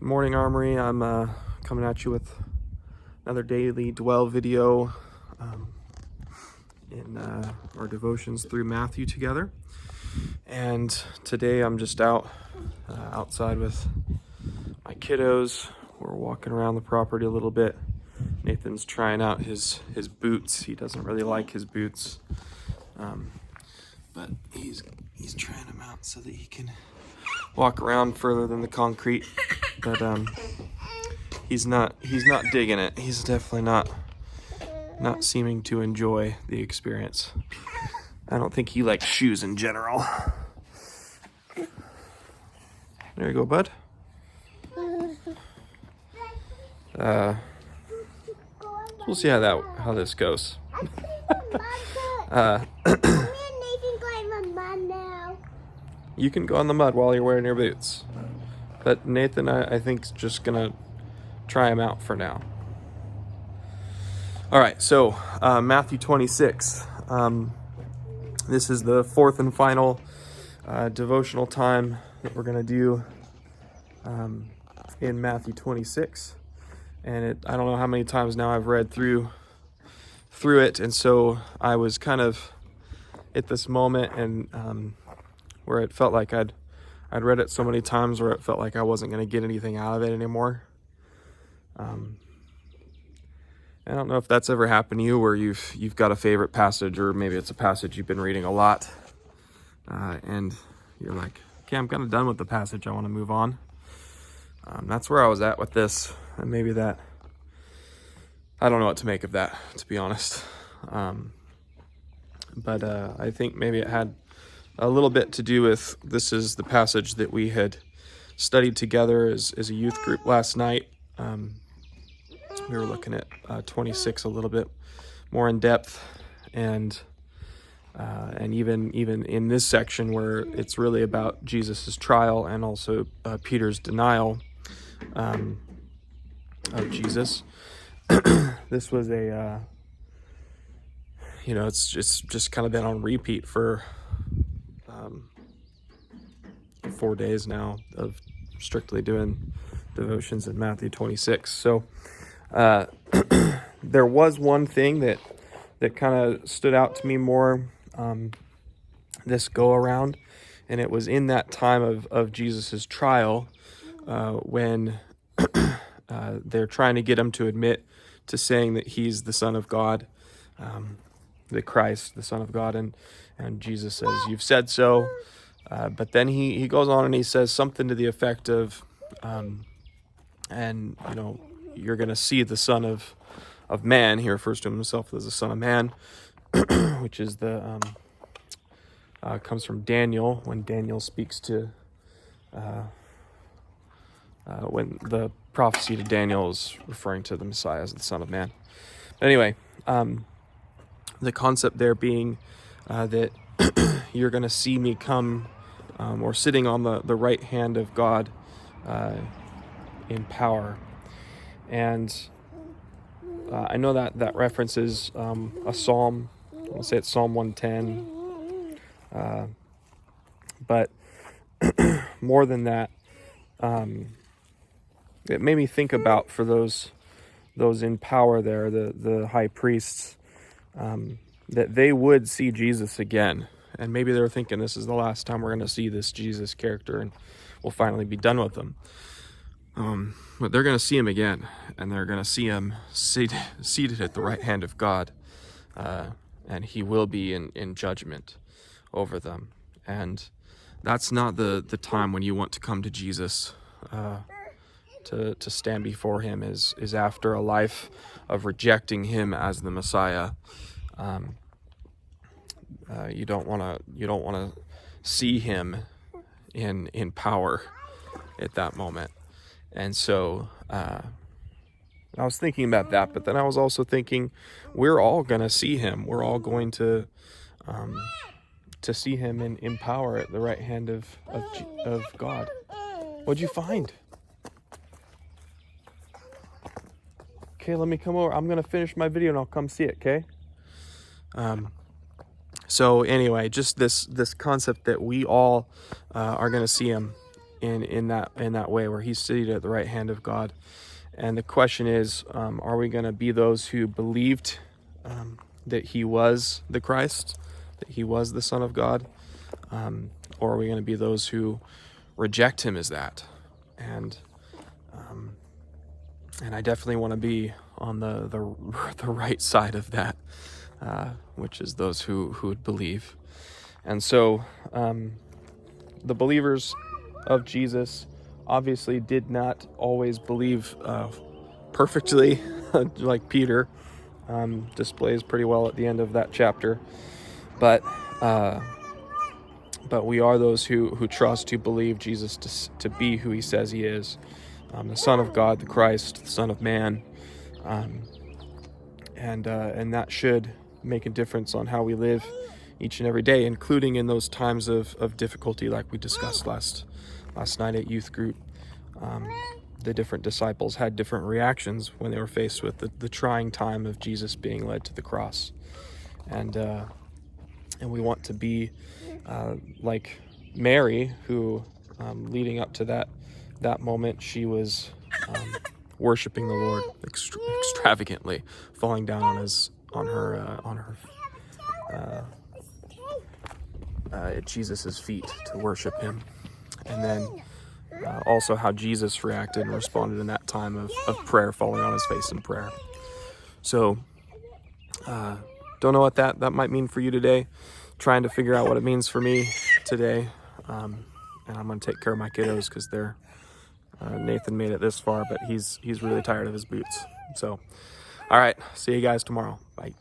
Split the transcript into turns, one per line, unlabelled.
Good morning, Armory. I'm coming at you with another daily dwell video in our devotions through Matthew together. And today I'm just outside with my kiddos. We're walking around the property a little bit. Nathan's trying out his boots. He doesn't really like his boots, but he's trying them out so that he can walk around further than the concrete. But he's not digging it. He's definitely not seeming to enjoy the experience. I don't think he likes shoes in general. There you go, bud. We'll see how this goes. You can go in the mud while you're wearing your boots. But Nathan, I think, is just gonna try him out for now. All right, so Matthew 26. This is the fourth and final devotional time that we're gonna do in Matthew 26, and I don't know how many times now I've read through it, and so I was kind of at this moment and where it felt like I'd read it so many times where it felt like I wasn't going to get anything out of it anymore. I don't know if that's ever happened to you, where you've got a favorite passage, or maybe it's a passage you've been reading a lot, and you're like, okay, I'm kind of done with the passage. I want to move on. That's where I was at with this, and maybe that, I don't know what to make of that, to be honest. But I think maybe it had a little bit to do with, this is the passage that we had studied together as a youth group last night. We were looking at 26 a little bit more in depth, and even in this section where it's really about Jesus's trial and also Peter's denial of Jesus. This was it's just kind of been on repeat for 4 days now of strictly doing devotions in Matthew 26. So there was one thing that kind of stood out to me more this go around, and it was in that time of Jesus's trial, when they're trying to get him to admit to saying that he's the Son of God, the Christ, the Son of God, and Jesus says, "You've said so." But then he goes on and he says something to the effect of, and you're going to see the Son of Man. He refers to himself as the Son of Man, which is comes from Daniel, when Daniel speaks to, when the prophecy to Daniel is referring to the Messiah as the Son of Man. But anyway, the concept there being that you're going to see me come, or sitting on the right hand of God in power. And I know that references a psalm. I want to say it's Psalm 110. But more than that, it made me think about, for those in power there, the high priests, that they would see Jesus again. And maybe they're thinking this is the last time we're going to see this Jesus character and we'll finally be done with him. But they're going to see him again, and they're going to see him seated at the right hand of God, and he will be in judgment over them. And that's not the time when you want to come to Jesus, to stand before him, is after a life of rejecting him as the Messiah. You don't want to see him in power at that moment. And so I was thinking about that, but then I was also thinking, we're all going to see him. We're all going to see him in power at the right hand of God. What'd you find? Okay, let me come over. I'm going to finish my video and I'll come see it, okay? So anyway, just this concept that we all are going to see him in that way, where he's seated at the right hand of God. And the question is, are we going to be those who believed that he was the Christ, that he was the Son of God, or are we going to be those who reject him as that? And I definitely want to be on the right side of that, which is those who would believe. And so the believers of Jesus obviously did not always believe perfectly, like Peter displays pretty well at the end of that chapter. But we are those who trust, who believe Jesus to be who he says he is, the Son of God, the Christ, the Son of Man, and that should make a difference on how we live each and every day, including in those times of difficulty, like we discussed last night at youth group. The different disciples had different reactions when they were faced with the trying time of Jesus being led to the cross, and we want to be like Mary, who leading up to that moment, she was worshiping the Lord extravagantly, falling down on her at Jesus's feet to worship him. And then also how Jesus reacted and responded in that time of prayer, falling on his face in prayer. So don't know what that might mean for you today. Trying to figure out what it means for me today. And I'm going to take care of my kiddos because they're Nathan made it this far, but he's really tired of his boots. So all right, see you guys tomorrow. Bye.